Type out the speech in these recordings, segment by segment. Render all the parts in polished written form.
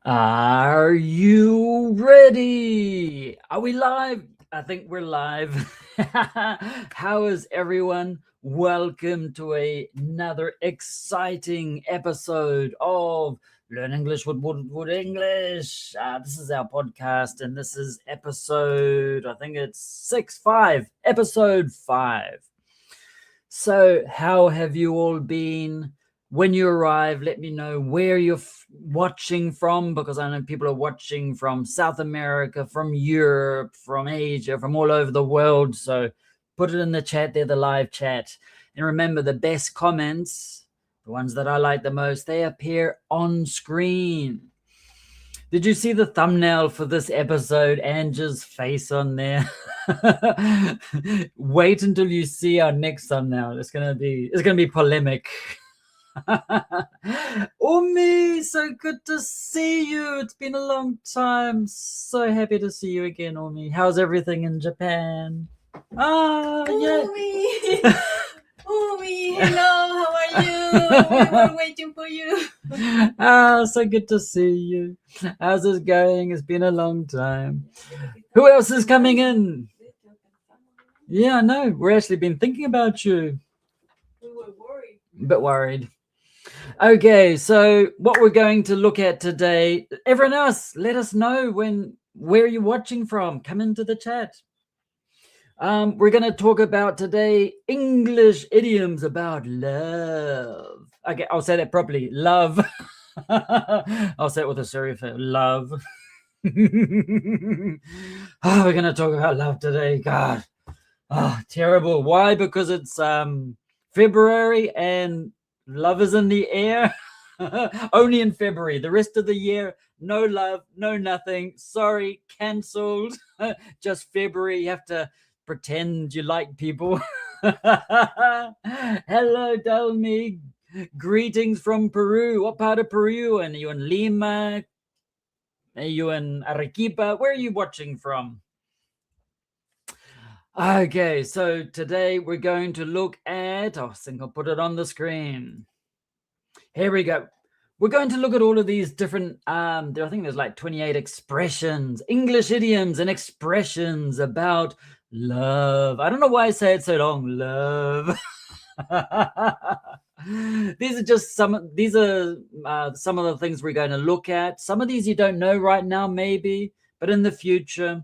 Are you ready? Are we live? I think we're live. How is everyone? Welcome to another exciting episode of Learn English with Woodward English. This is our podcast, and this is episode, I think it's episode 5. So, how have you all been? When you arrive, let me know where you're watching from, because I know people are watching from South America, from Europe, from Asia, from all over the world. So put it in the chat there, the live chat. And remember, the best comments, the ones that I like the most, they appear on screen. Did you see the thumbnail for this episode? Angie's face on there. Wait until you see our next thumbnail. It's gonna be polemic. Umi, so good to see you. It's been a long time. So happy to see you again, Umi. How's everything in Japan? Yeah. Umi, Umi, hello, how are you? We were waiting for you. So good to see you. How's it going? It's been a long time. Who else is coming in? Yeah, I know. We've actually been thinking about you. We were worried. A bit worried. Okay, so what we're going to look at today, everyone else, let us know where you're watching from. Come into the chat. We're going to talk about today English idioms about love. Okay, I'll say that properly. Love. I'll say it with a serious face. Love. We're going to talk about love today. God. Terrible. Why? Because it's February and love is in the air. Only in February. The rest of the year, no love, no nothing. Sorry, cancelled. Just February. You have to pretend you like people. Hello, Dalmi. Greetings from Peru. What part of Peru? And are you in Lima? Are you in Arequipa? Where are you watching from? Okay, so today we're going to look at, I think I'll put it on the screen. Here we go. We're going to look at all of these different, I think there's like 28 expressions, English idioms and expressions about love. I don't know why I say it so long, love. These are some of the things we're going to look at. Some of these you don't know right now, maybe, but in the future,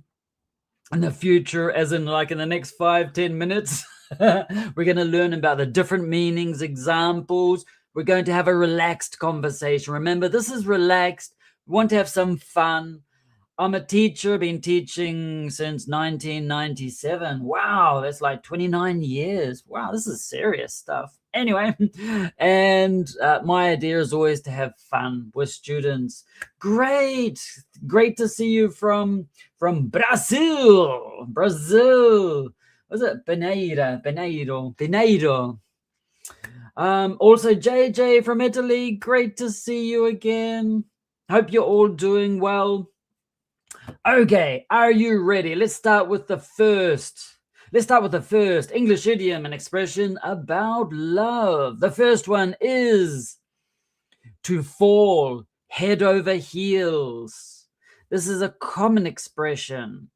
as in like in the next 5-10 minutes, we're going to learn about the different meanings, examples. We're going to have a relaxed conversation. Remember, this is relaxed. We want to have some fun. I'm a teacher, been teaching since 1997. Wow, that's like 29 years. Wow, this is serious stuff. Anyway, and my idea is always to have fun with students. Great to see you from Brazil. Was it Beneiro? Also JJ from Italy. Great to see you again. Hope you're all doing well. Okay, are you ready? Let's start with the first English idiom and expression about love. The first one is to fall head over heels. This is a common expression.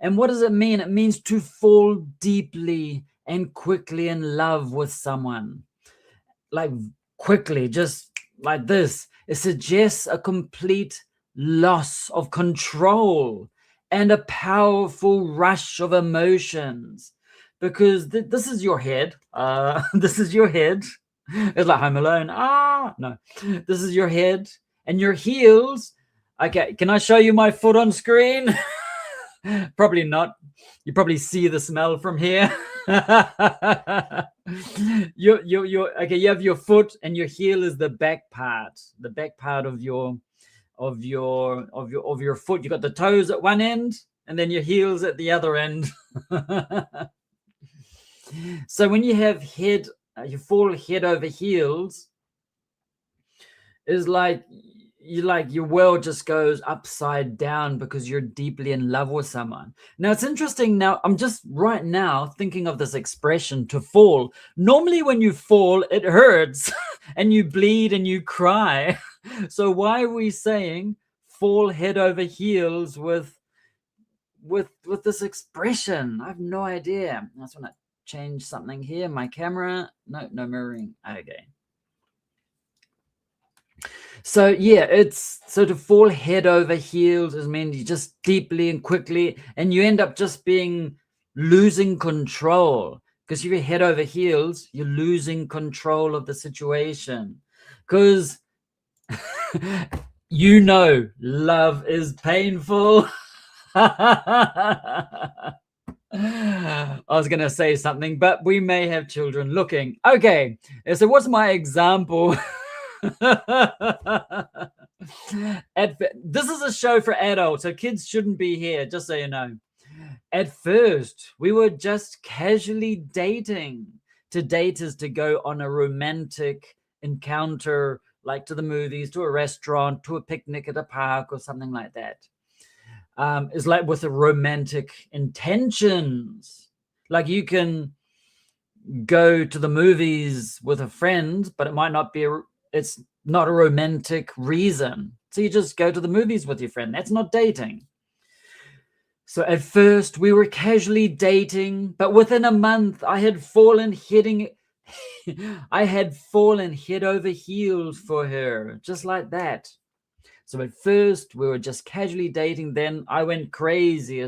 And what does it mean? It means to fall deeply and quickly in love with someone. Like quickly, just like this. It suggests a complete loss of control and a powerful rush of emotions, because this is your head. This is your head. It's like Home Alone. No, this is your head and your heels. Okay, can I show you my foot on screen? Probably not. You probably see the smell from here. Okay. You have your foot, and your heel is the back part of your foot. You got the toes at one end and then your heels at the other end. So when you have you fall head over heels, is like your world just goes upside down because you're deeply in love with someone. Now it's interesting. Now I'm just right now thinking of this expression, to fall. Normally when you fall, it hurts and you bleed and you cry. So why are we saying fall head over heels with this expression? I have no idea. I just want to change something here. My camera. No mirroring. Okay. So yeah, it's so to fall head over heels is mean you just deeply and quickly, and you end up just losing control. Because if you're head over heels, you're losing control of the situation. Because love is painful. I was going to say something, but we may have children looking. Okay, so what's my example? This is a show for adults, so kids shouldn't be here, just so you know. At first, we were just casually dating. To date is to go on a romantic encounter, like to the movies, to a restaurant, to a picnic at a park, or something like that. Is like with a romantic intentions. Like you can go to the movies with a friend, but it might not be it's not a romantic reason. So you just go to the movies with your friend. That's not dating. So at first we were casually dating, but within a month I had fallen head over heels for her, just like that. So at first we were just casually dating, then I went crazy.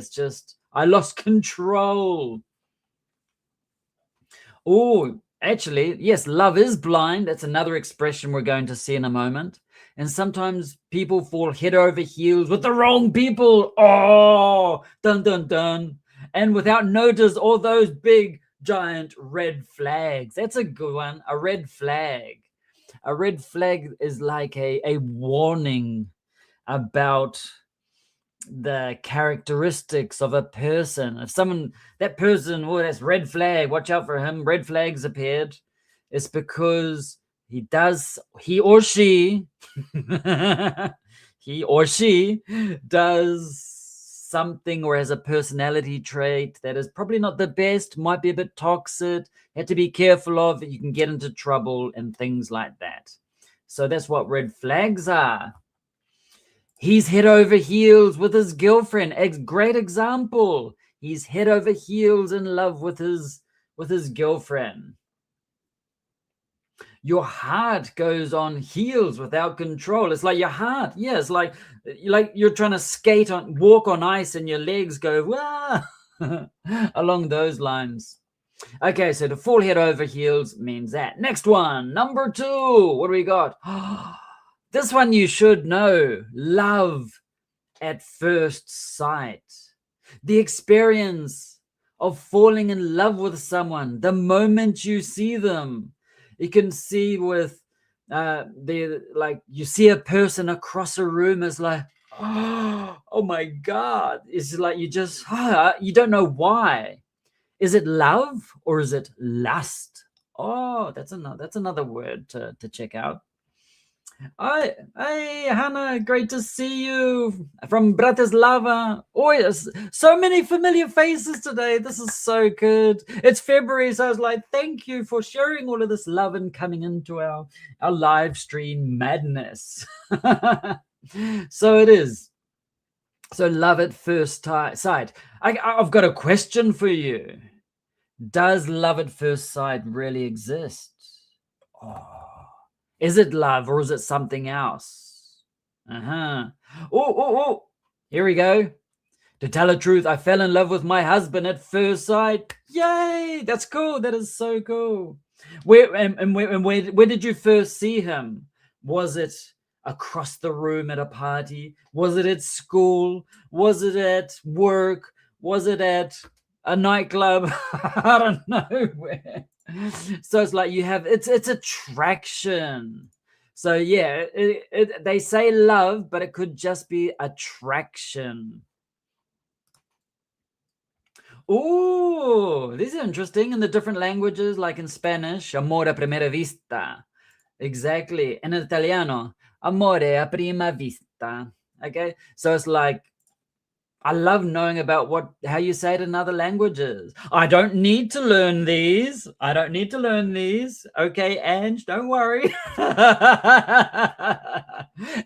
I lost control. Oh, actually, yes, love is blind. That's another expression we're going to see in a moment. And sometimes people fall head over heels with the wrong people. Oh, dun, dun, dun. And without notice, all those big, giant red flags. That's a good one, a red flag. A red flag is like a warning about the characteristics of a person. If that person, that's red flag, watch out for him, red flags appeared, it's because he or she does something or has a personality trait that is probably not the best, might be a bit toxic, you have to be careful of, you can get into trouble and things like that. So that's what red flags are. He's head over heels with his girlfriend. Great example. He's head over heels in love with his girlfriend. Your heart goes on heels without control. It's like your heart. Yeah, it's like you're trying to walk on ice and your legs go wah, along those lines. Okay, so to fall head over heels means that. Next one, number 2. What do we got? This one you should know. Love at first sight. The experience of falling in love with someone the moment you see them. You can see with you see a person across a room, is like, oh my God. It's like you don't know why. Is it love or is it lust? Oh, that's another word to check out. Hey, Hannah, great to see you from Bratislava. Oh, yes, so many familiar faces today. This is so good. It's February, so I was like, thank you for sharing all of this love and coming into our live stream madness. So it is. So love at first sight. I've got a question for you. Does love at first sight really exist? Oh. Is it love or is it something else? Oh, here we go. To tell the truth, I fell in love with my husband at first sight. Yay! That's cool. That is so cool. Where did you first see him? Was it across the room at a party? Was it at school? Was it at work? Was it at a nightclub? I don't know where. So it's like it's attraction. So yeah, they say love, but it could just be attraction. Oh, these are interesting in the different languages, like in Spanish, amore a primera vista. Exactly. And in Italiano, amore a prima vista. Okay, so it's like I love knowing about how you say it in other languages. I don't need to learn these. I don't need to learn these. Okay, Ange, don't worry.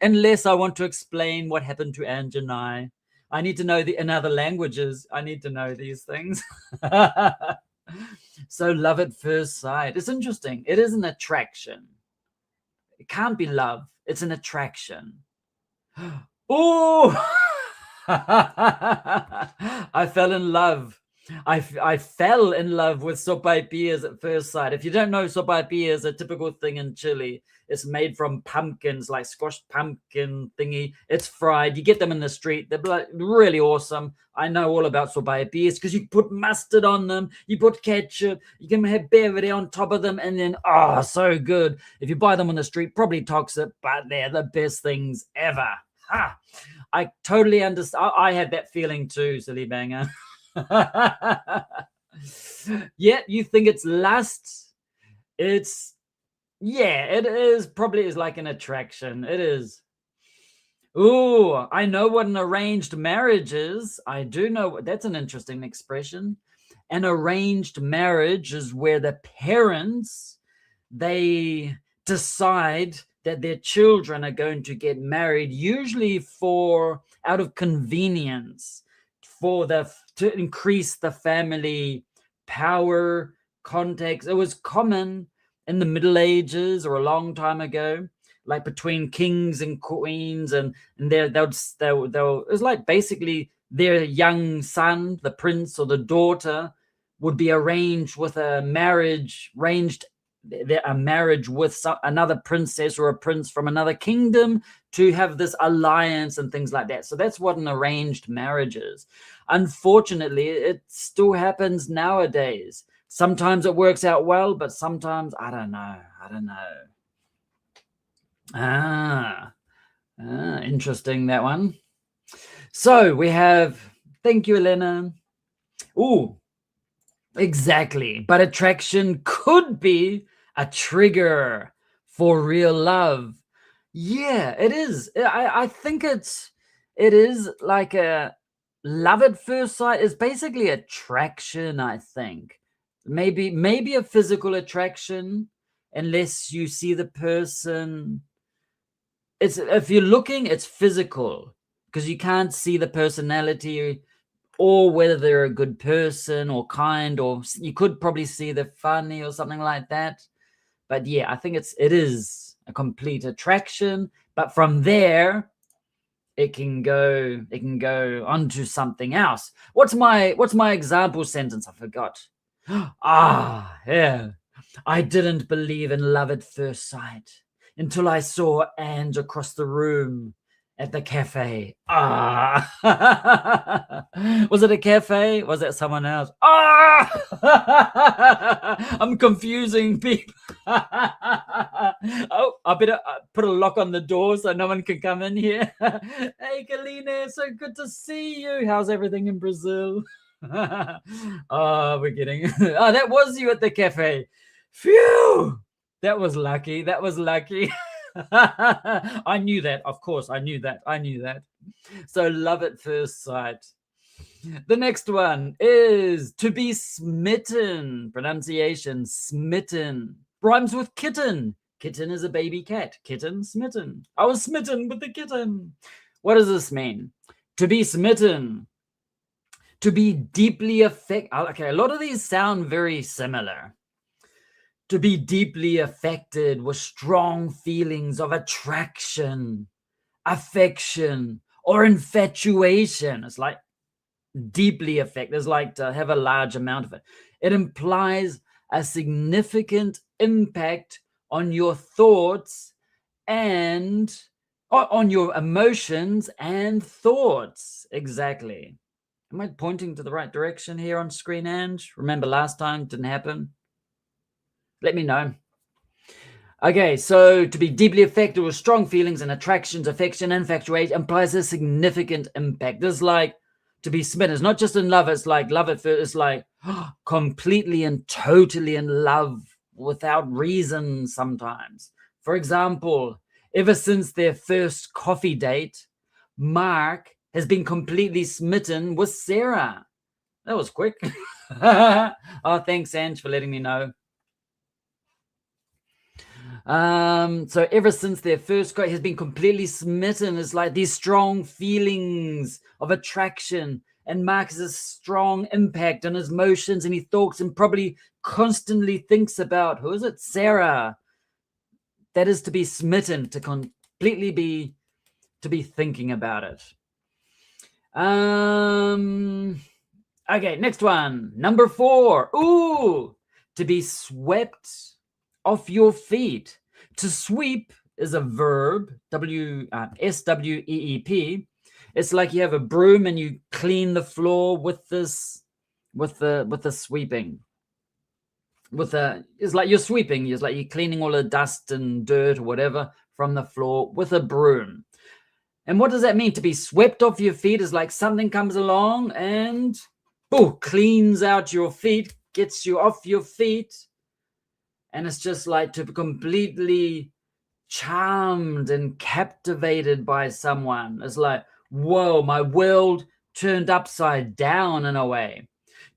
Unless I want to explain what happened to Ange and I need to know in other languages. I need to know these things. So love at first sight. It's interesting. It is an attraction. It can't be love. It's an attraction. Oh! I fell in love. I fell in love with sopaipillas at first sight. If you don't know, sopaipilla is a typical thing in Chile. It's made from pumpkins, like squashed pumpkin thingy. It's fried. You get them in the street. They're like really awesome. I know all about sopaipillas because you put mustard on them. You put ketchup. You can have bevere on top of them, and then so good. If you buy them on the street, probably toxic, but they're the best things ever. Ha! I totally understand. I had that feeling too, silly banger. Yeah, you think it's lust? It is. Probably is like an attraction. It is. Ooh, I know what an arranged marriage is. I do know. That's an interesting expression. An arranged marriage is where the parents, they decide that their children are going to get married, usually out of convenience, to increase the family power context. It was common in the Middle Ages or a long time ago, like between kings and queens, and it was like basically their young son, the prince or the daughter, would be arranged with a marriage with another princess or a prince from another kingdom to have this alliance and things like that. So that's what an arranged marriage is. Unfortunately, it still happens nowadays. Sometimes it works out well, but sometimes I don't know. Interesting, that one. So we have, thank you, Elena. Ooh, exactly. But attraction could be a trigger for real love. Yeah, it is. I think it is like a love at first sight is basically attraction, I think. Maybe a physical attraction, unless you see the person. If you're looking, it's physical because you can't see the personality or whether they're a good person or kind, or you could probably see they're funny or something like that. But yeah, I think it is a complete attraction. But from there, it can go on to something else. What's my example sentence? I forgot. Yeah. I didn't believe in love at first sight until I saw Ange across the room at the cafe. Was it a cafe? Was it someone else? I'm confusing people. Oh, I better put a lock on the door so no one can come in here. Hey, Kalina, so good to see you. How's everything in Brazil? We're getting. That was you at the cafe. Phew! That was lucky. I knew that. Of course, I knew that. So love at first sight. The next one is to be smitten. Pronunciation, smitten. Rhymes with kitten. Kitten is a baby cat. Kitten, smitten. I was smitten with the kitten. What does this mean? To be smitten. To be deeply affected. Okay, a lot of these sound very similar. To be deeply affected with strong feelings of attraction, affection, or infatuation. It's like deeply affected. It's like to have a large amount of it. It implies a significant impact on your thoughts and on your emotions and thoughts. Exactly. Am I pointing to the right direction here on screen, Ange? Remember last time? Didn't happen? Let me know. Okay, so to be deeply affected with strong feelings and attractions, affection, infatuation implies a significant impact. This is like to be smitten. It's not just in love. It's like love at first. It's like completely and totally in love without reason sometimes. For example, ever since their first coffee date, Mark has been completely smitten with Sarah. That was quick. Oh, thanks, Ange, for letting me know. So ever since their first quote, has been completely smitten. It's like these strong feelings of attraction, and Mark has a strong impact on his emotions, and he thoughts and probably constantly thinks about, who is it? Sarah. That is to be smitten, to completely be thinking about it. Okay, next one. Number 4. Ooh, to be swept off your feet. To sweep is a verb, SWEEP. It's like you have a broom and you clean the floor with this, with the sweeping. It's like you're sweeping. It's like you're cleaning all the dust and dirt or whatever from the floor with a broom. And what does that mean? To be swept off your feet is like something comes along and cleans out your feet, gets you off your feet. And it's just like to be completely charmed and captivated by someone. It's like, whoa, my world turned upside down in a way.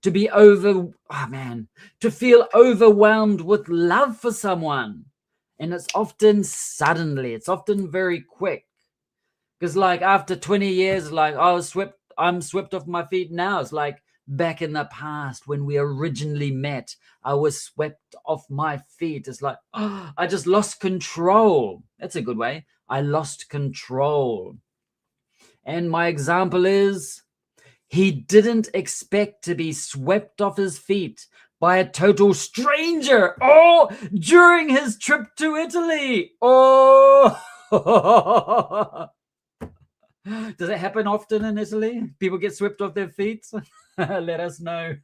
To be to feel overwhelmed with love for someone. And it's often suddenly, it's often very quick. Because like after 20 years, like I'm swept off my feet now. It's like back in the past when we originally met, I was swept off my feet. It's like, I just lost control. That's a good way. I lost control. And my example is, he didn't expect to be swept off his feet by a total stranger. Oh, during his trip to Italy. Oh. Does it happen often in Italy? People get swept off their feet? Let us know.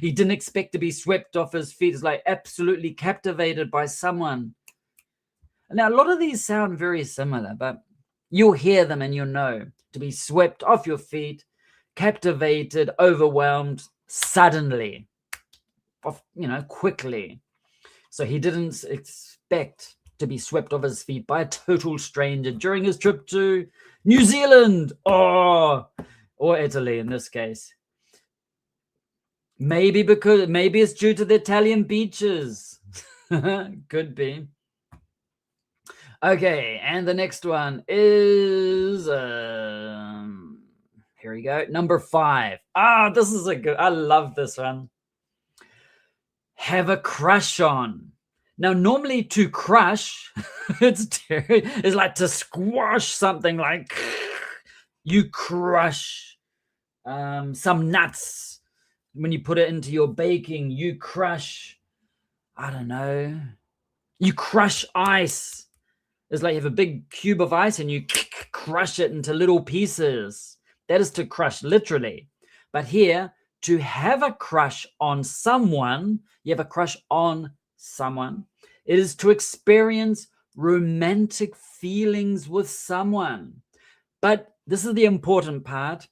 He didn't expect to be swept off his feet. It's like absolutely captivated by someone. Now, a lot of these sound very similar, but you'll hear them and you'll know. To be swept off your feet, captivated, overwhelmed, suddenly, quickly. So he didn't expect to be swept off his feet by a total stranger during his trip to New Zealand or Italy in this case. Maybe it's due to the Italian beaches. Could be. Okay, and the next one is here we go. Number 5. This is I love this one. Have a crush on. Now, normally to crush, it's like to squash something, like you crush some nuts. When you put it into your baking, you crush, I don't know, you crush ice. It's like you have a big cube of ice and you crush it into little pieces. That is to crush, literally. But here, to have a crush on someone, you have a crush on someone, it is to experience romantic feelings with someone. But this is the important part,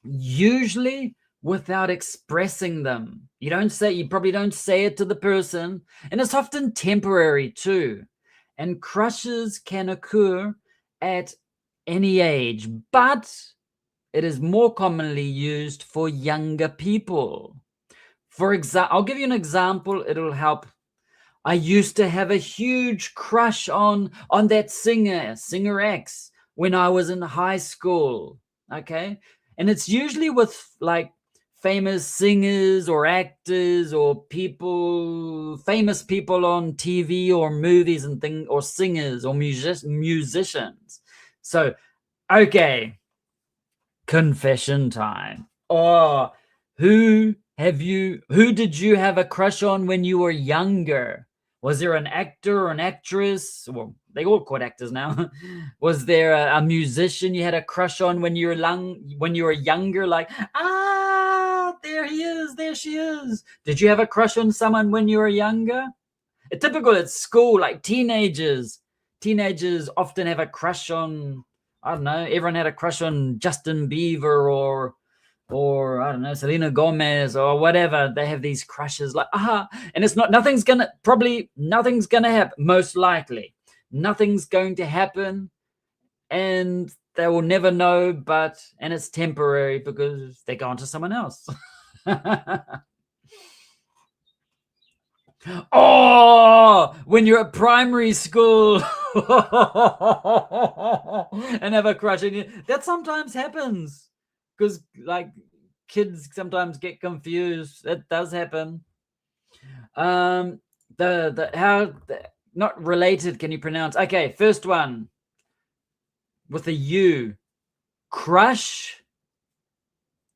usually without expressing them. You probably don't say it to the person, and it's often temporary too. And crushes can occur at any age, but it is more commonly used for younger people. For example, I'll give you an example. It'll help. I used to have a huge crush on that singer X, when I was in high school. Okay. And it's usually with like famous singers or actors or famous people on TV or movies and things, or singers or musicians. So, okay. Confession time. Who did you have a crush on when you were younger? Was there an actor or an actress? Well, they all called actors now. Was there a musician you had a crush on when you were younger? Like, there he is, there she is. Did you have a crush on someone when you were younger? Typical at school, like teenagers. Teenagers often have a crush on, I don't know, everyone had a crush on Justin Bieber or I don't know, Selena Gomez or whatever. They have these crushes like, and it's nothing's gonna happen. Most likely. Nothing's going to happen. And they will never know, and it's temporary because they're going to someone else. Oh, when you're at primary school and have a crush on you, that sometimes happens because like kids sometimes get confused. It does happen. Not related, can you pronounce? Okay, first one with a U. Crush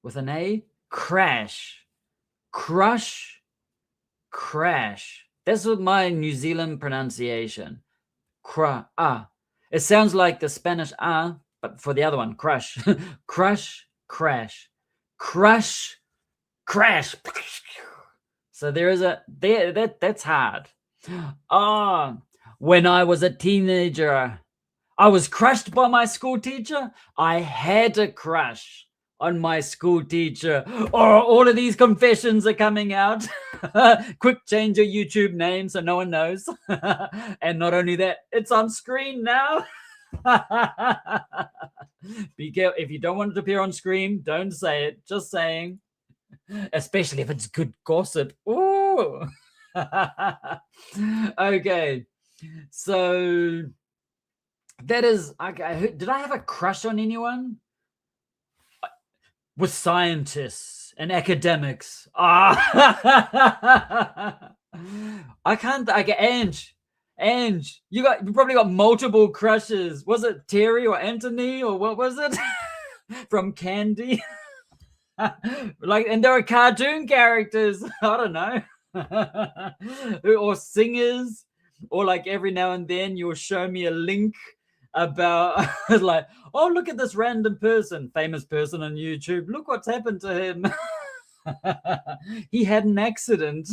with an A. Crash. Crush. Crash. That's what my New Zealand pronunciation. It sounds like the Spanish but for the other one, crush. Crush, crash. Crush, crash. So there is that's hard. When I was a teenager, I was crushed by my school teacher. I had a crush on my school teacher. All of these confessions are coming out. Quick, change your YouTube name so no one knows. And not only that, it's on screen now. Be careful. If you don't want it to appear on screen, don't say it. Just saying. Especially if it's good gossip. Ooh. Okay. So that is, okay. Did I have a crush on anyone? With scientists and academics. I can't. Ange, you probably got multiple crushes. Was it Terry or Anthony or what was it? From Candy. And there are cartoon characters. I don't know. Or singers. Or like every now and then you'll show me a link about like, oh, look at this random person, famous person on YouTube. Look what's happened to him. He had an accident.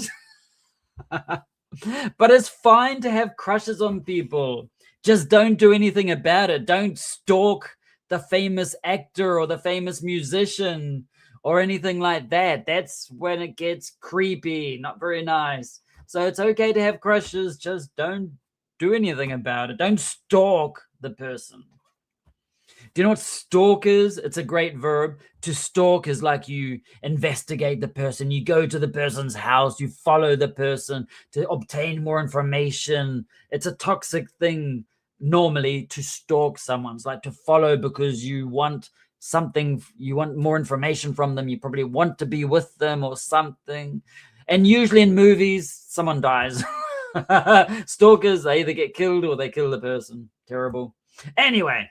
But it's fine to have crushes on people. Just don't do anything about it. Don't stalk the famous actor or the famous musician or anything like that. That's when it gets creepy, not very nice. So it's okay to have crushes, just don't do anything about it. Don't stalk the person. Do you know what stalk is? It's a great verb. To stalk is like you investigate the person. You go to the person's house. You follow the person to obtain more information. It's a toxic thing normally to stalk someone. It's like to follow because you want something. You want more information from them. You probably want to be with them or something. And usually in movies, someone dies. Stalkers, they either get killed or they kill the person. Terrible. Anyway.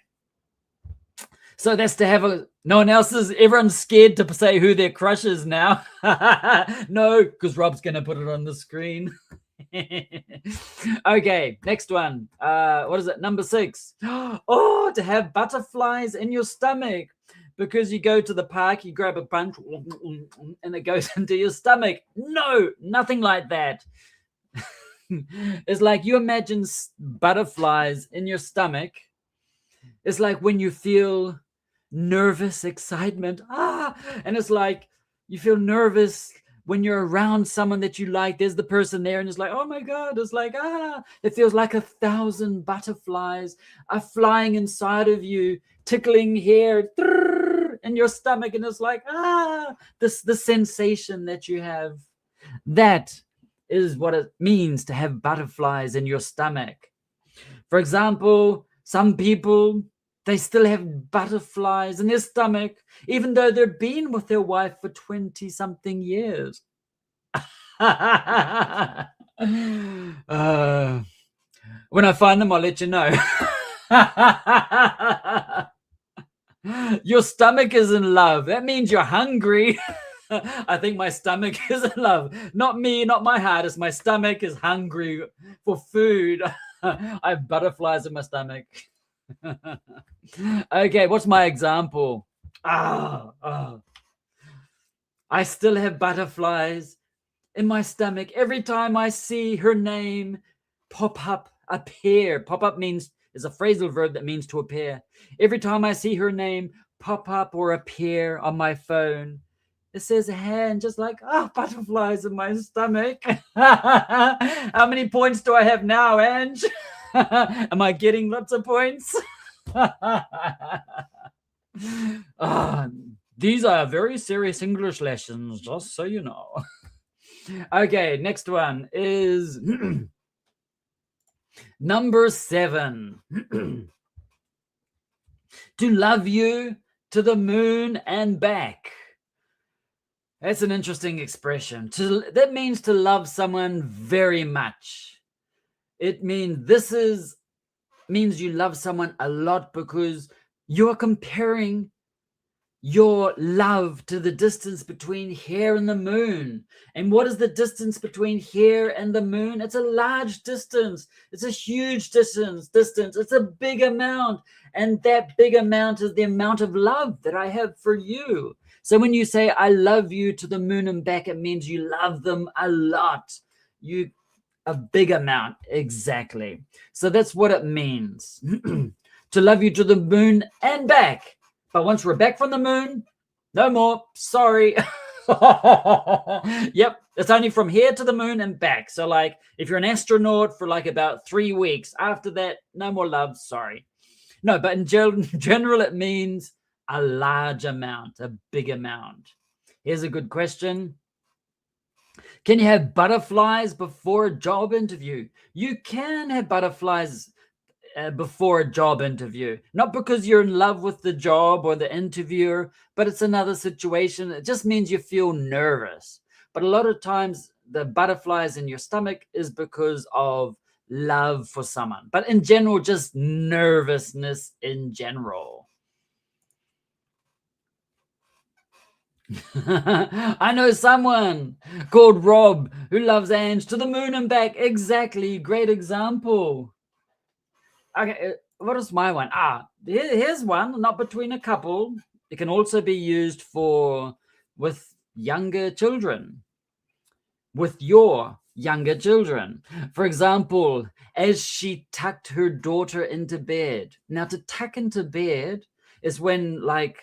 So that's to have no one else's. Everyone's scared to say who their crush is now. No, because Rob's going to put it on the screen. Okay, next one. What is it? Number 6. Oh, to have butterflies in your stomach. Because you go to the park, you grab a bunch, and it goes into your stomach. No, nothing like that. It's like you imagine butterflies in your stomach. It's like when you feel nervous excitement. And it's like you feel nervous when you're around someone that you like. There's the person there, and it's like, oh my God, it's like, it feels like 1,000 butterflies are flying inside of you, tickling here in your stomach. And it's like, the sensation that you have. That is what it means to have butterflies in your stomach. For example, some people, they still have butterflies in their stomach, even though they've been with their wife for 20-something years. When I find them, I'll let you know. Your stomach is in love. That means you're hungry. I think my stomach is in love. Not me, not my heart. It's my stomach is hungry for food. I have butterflies in my stomach. Okay, what's my example? I still have butterflies in my stomach every time I see her name pop up, appear. Pop up is a phrasal verb that means to appear. Every time I see her name pop up or appear on my phone, it says a hand, just like, butterflies in my stomach. How many points do I have now, Ange? Am I getting lots of points? Ah, these are very serious English lessons, just so you know. Okay, next one is number 7. To love you to the moon and back. That's an interesting expression. That means to love someone very much. It means you love someone a lot because you're comparing your love to the distance between here and the moon. And what is the distance between here and the moon? It's a large distance. It's a huge distance. It's a big amount. And that big amount is the amount of love that I have for you. So when you say, I love you to the moon and back, it means you love them a lot. A big amount, exactly. So that's what it means. To love you to the moon and back. But once we're back from the moon, no more. Sorry. Yep, it's only from here to the moon and back. So like if you're an astronaut for like about 3 weeks, after that, no more love. Sorry. No, but in general, it means a large amount, a big amount. Here's a good question. Can you have butterflies before a job interview? You can have butterflies before a job interview, not because you're in love with the job or the interviewer, but it's another situation. It just means you feel nervous. But a lot of times the butterflies in your stomach is because of love for someone, but in general, just nervousness in general. I know someone called Rob who loves Ange to the moon and back. Exactly. Great example. Okay, what is my one? Here's one, not between a couple. It can also be used with younger children, with your younger children. For example, as she tucked her daughter into bed. Now, to tuck into bed is when, like,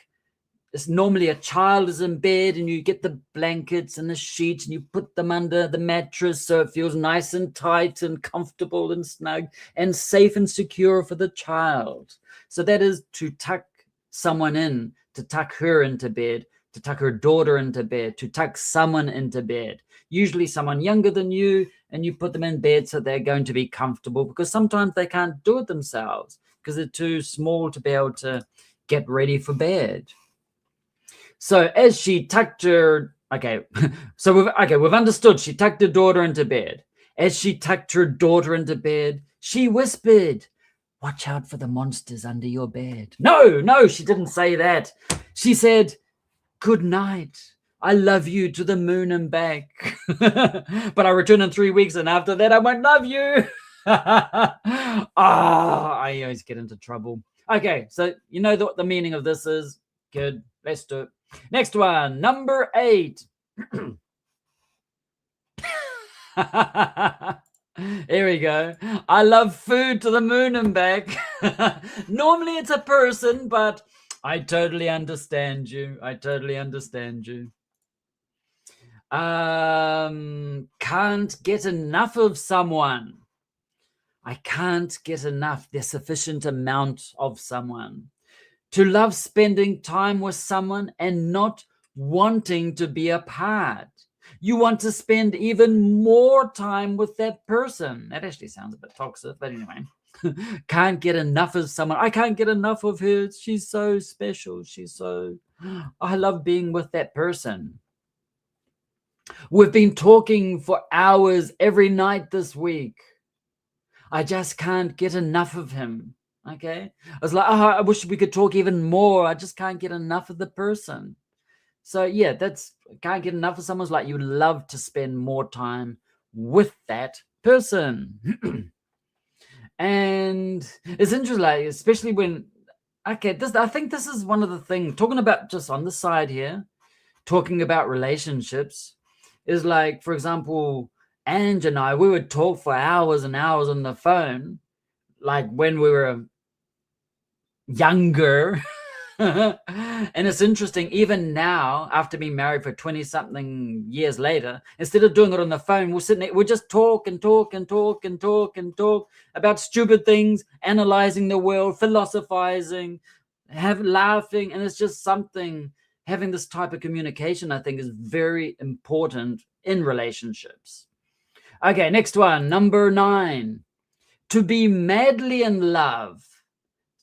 it's normally a child is in bed and you get the blankets and the sheets and you put them under the mattress so it feels nice and tight and comfortable and snug and safe and secure for the child. So that is to tuck someone in, to tuck her into bed, to tuck her daughter into bed, to tuck someone into bed. Usually someone younger than you, and you put them in bed so they're going to be comfortable, because sometimes they can't do it themselves because they're too small to be able to get ready for bed. So as she tucked her, we've understood she tucked her daughter into bed. As she tucked her daughter into bed, she whispered, "Watch out for the monsters under your bed." No, she didn't say that. She said, "Good night. I love you to the moon and back." But I return in 3 weeks, and after that, I won't love you. I always get into trouble. Okay, so you know what the meaning of this is. Good. Let's do it. Next one, number 8. Here we go. I love food to the moon and back. Normally it's a person, but I totally understand you. Can't get enough of someone. I can't get enough. There's sufficient amount of someone. To love spending time with someone and not wanting to be apart. You want to spend even more time with that person. That actually sounds a bit toxic, but anyway. Can't get enough of someone. I can't get enough of her. She's so special. I love being with that person. We've been talking for hours every night this week. I just can't get enough of him. Okay. I was like, I wish we could talk even more. I just can't get enough of the person. So yeah, can't get enough of someone's like you love to spend more time with that person. And it's interesting, like, especially when, I think this is one of the things, talking about just on the side here, talking about relationships is like, for example, Ange and I, we would talk for hours and hours on the phone, like when we were younger. And it's interesting, even now, after being married for 20 something years later, instead of doing it on the phone, we'll just talk and talk and talk and talk and talk about stupid things, analyzing the world, philosophizing, laughing. And it's just something, having this type of communication, I think, is very important in relationships. Okay, next one, number 9. To be madly in love.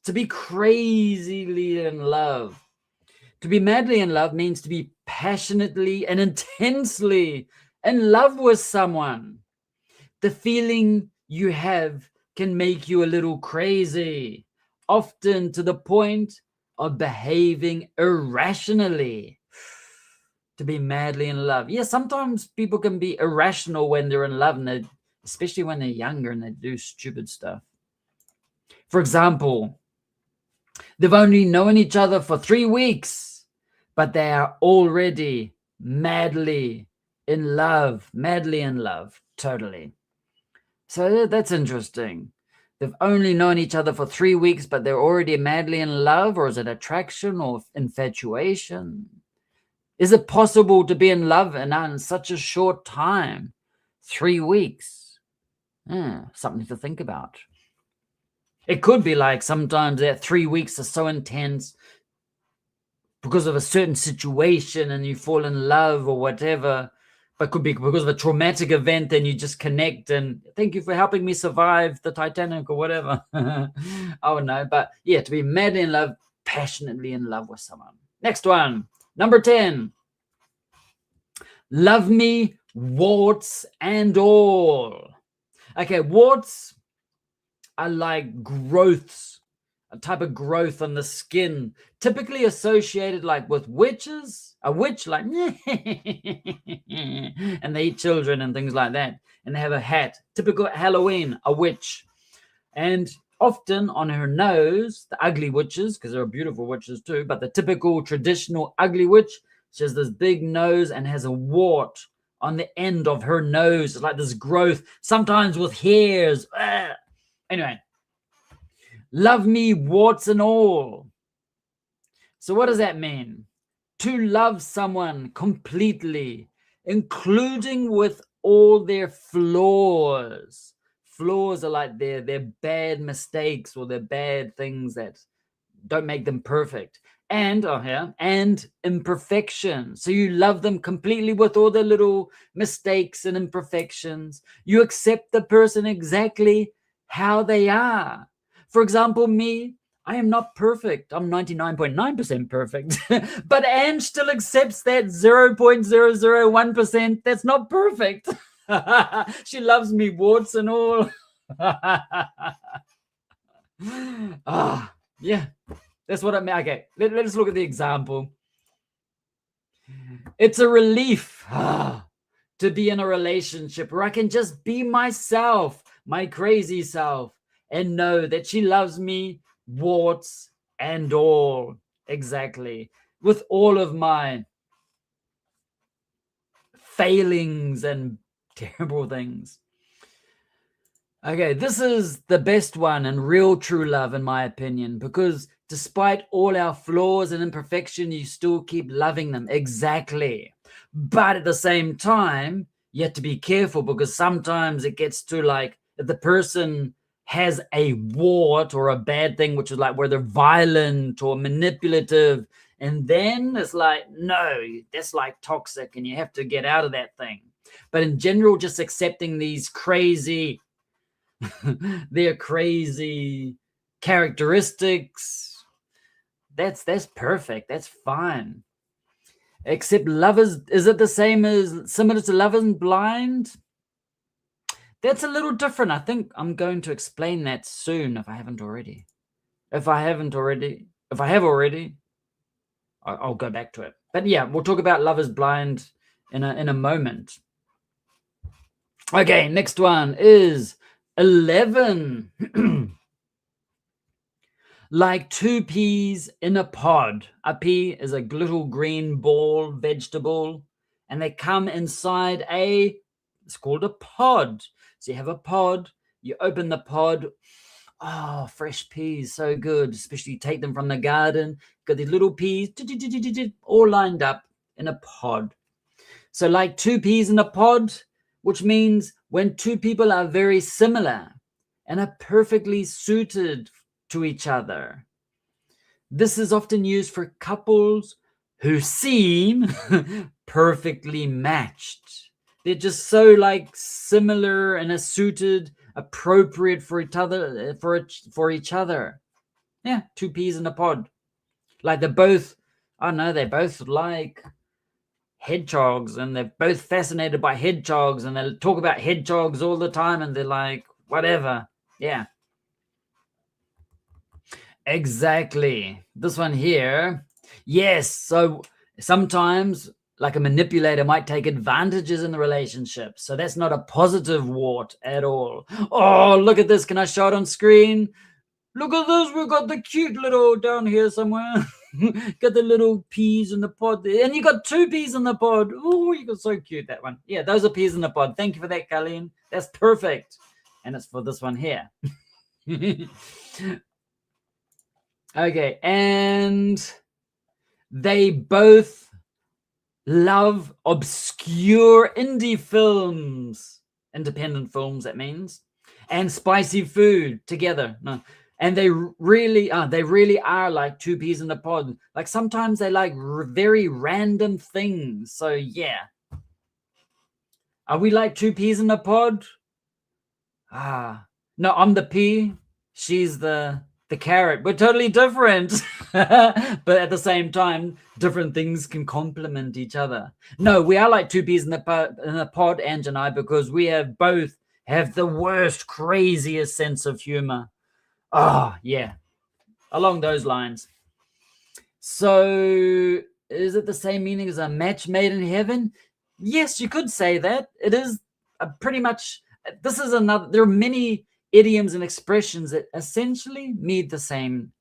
To be crazily in love. To be madly in love means to be passionately and intensely in love with someone. The feeling you have can make you a little crazy, often to the point of behaving irrationally. To be madly in love. Yeah, sometimes people can be irrational when they're in love, and especially when they're younger and they do stupid stuff. For example, they've only known each other for 3 weeks, but they are already madly in love. Madly in love, totally. So that's interesting. They've only known each other for 3 weeks, but they're already madly in love, or is it attraction or infatuation? Is it possible to be in love in such a short time? 3 weeks. Something to think about. It could be like sometimes that 3 weeks are so intense because of a certain situation and you fall in love or whatever, but could be because of a traumatic event and you just connect and thank you for helping me survive the Titanic or whatever. Oh no, but yeah, to be madly in love, passionately in love with someone. Next one, number 10. Love me, warts and all. Okay, warts are like growths, a type of growth on the skin, typically associated like with witches. A witch, like, and they eat children and things like that. And they have a hat, typical Halloween, a witch. And often on her nose, the ugly witches, because there are beautiful witches too, but the typical traditional ugly witch, she has this big nose and has a wart on the end of her nose. It's like this growth, sometimes with hairs. Anyway, love me, warts and all. So what does that mean? To love someone completely, including with all their flaws. Flaws are like their bad mistakes or their bad things that don't make them perfect. And and imperfection. So you love them completely with all their little mistakes and imperfections. You accept the person exactly how they are. For example, me, I am not perfect. I'm 99.9% perfect. But Anne still accepts that 0.001% that's not perfect. She loves me, warts and all. Yeah. That's what I mean. Okay, let's look at the example. It's a relief to be in a relationship where I can just be myself, my crazy self, and know that she loves me, warts and all. Exactly. With all of my failings and terrible things. Okay, this is the best one and real true love, in my opinion, because despite all our flaws and imperfection, you still keep loving them. Exactly. But at the same time, you have to be careful because sometimes it gets to like, if the person has a wart or a bad thing, which is like where they're violent or manipulative, and then it's like, no, that's like toxic and you have to get out of that thing. But in general, just accepting these crazy their crazy characteristics, that's perfect, that's fine. Except love is it the same as similar to Love is Blind? That's a little different. I think I'm going to explain that soon if I have already, I'll go back to it. But yeah, we'll talk about Love is Blind in a moment. Okay, next one is 11. Like 2 peas in a pod. A pea is a little green ball vegetable, and they come inside it's called a pod. So you have a pod, you open the pod. Oh, fresh peas, so good. Especially take them from the garden. Got these little peas all lined up in a pod. So like two peas in a pod, which means when two people are very similar and are perfectly suited to each other. This is often used for couples who seem perfectly matched. They're just so like similar and are suited, appropriate for each other, for each other. Yeah, two peas in a pod. Like they're both, I don't know, they both like hedgehogs and they're both fascinated by hedgehogs and they talk about hedgehogs all the time and they're like, whatever. Yeah. Exactly. This one here. Yes. So sometimes like a manipulator might take advantages in the relationship. So that's not a positive wart at all. Oh, look at this. Can I show it on screen? Look at this. We've got the cute little down here somewhere. Got the little peas in the pod there. And you got two peas in the pod. Oh, you got so cute, that one. Yeah, those are peas in the pod. Thank you for that, Colleen. That's perfect. And it's for this one here. Okay, and they both love obscure indie films, independent films, that means, and spicy food together. No, and they really are like two peas in a pod. Like sometimes they like very random things. So yeah, are we like two peas in a pod? No, I'm the pea. She's the carrot. We're totally different. But at the same time, different things can complement each other. No, we are like two peas in a pod, Ange and I, because we both have the worst, craziest sense of humor. Oh, yeah. Along those lines. So, is it the same meaning as a match made in heaven? Yes, you could say that. It is pretty much. This is another. There are many idioms and expressions that essentially mean the same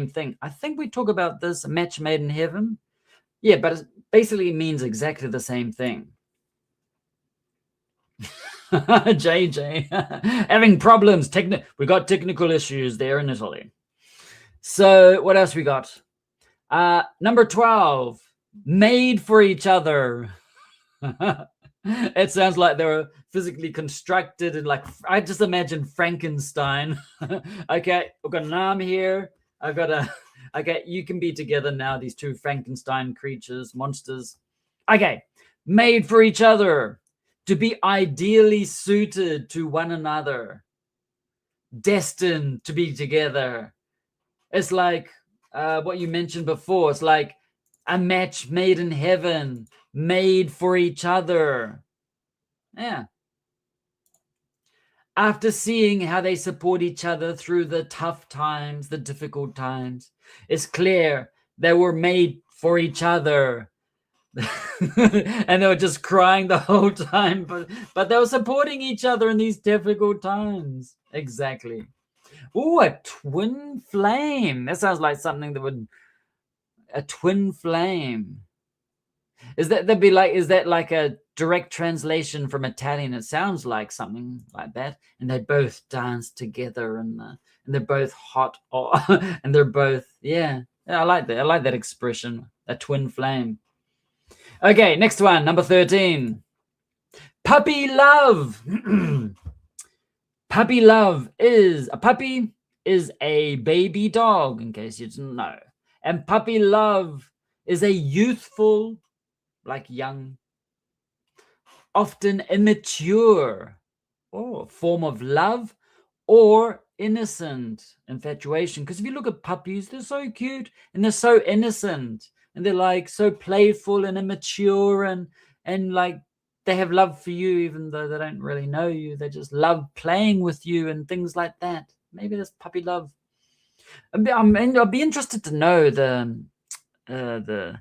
thing. I think we talk about this, a match made in heaven. Yeah, but it basically means exactly the same thing. JJ, having problems. We got technical issues there in Italy. So what else we got? Number 12, made for each other. It sounds like they were physically constructed and like, I just imagine Frankenstein. Okay, I've got an arm here. Okay, you can be together now, these two Frankenstein creatures, monsters. Okay, made for each other, to be ideally suited to one another, destined to be together. It's like what you mentioned before. It's like a match made in heaven, made for each other. Yeah. After seeing how they support each other through the tough times, the difficult times, it's clear they were made for each other. And they were just crying the whole time, but they were supporting each other in these difficult times. Exactly. Ooh, a twin flame. That sounds like something that would... A twin flame. Is that like a direct translation from Italian? It sounds like something like that. And they both dance together, and they're both hot, and they're both, yeah. I like that. I like that expression, a twin flame. Okay, next one, number 13. Puppy love. Puppy love is a puppy is a baby dog, in case you didn't know. And puppy love is a youthful, like young, often immature, form of love or innocent infatuation. Because if you look at puppies, they're so cute and they're so innocent and they're like so playful and immature and like they have love for you even though they don't really know you. They just love playing with you and things like that. Maybe that's puppy love. I'll be interested to know the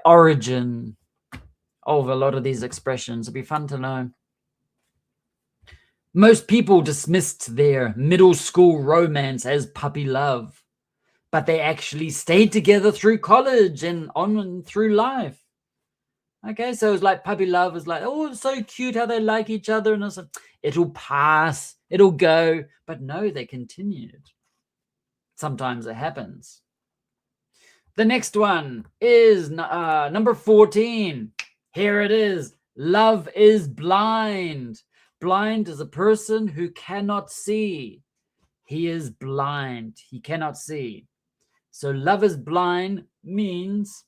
origin of a lot of these expressions. It'd be fun to know. Most people dismissed their middle school romance as puppy love, but they actually stayed together through college and on and through life. Okay, so it's like puppy love is like, oh, it's so cute how they like each other, and it's like, it'll pass, it'll go, but no, they continued. Sometimes it happens. The next one is number 14. Here it is. Love is blind. Blind is a person who cannot see. He is blind. He cannot see. So love is blind means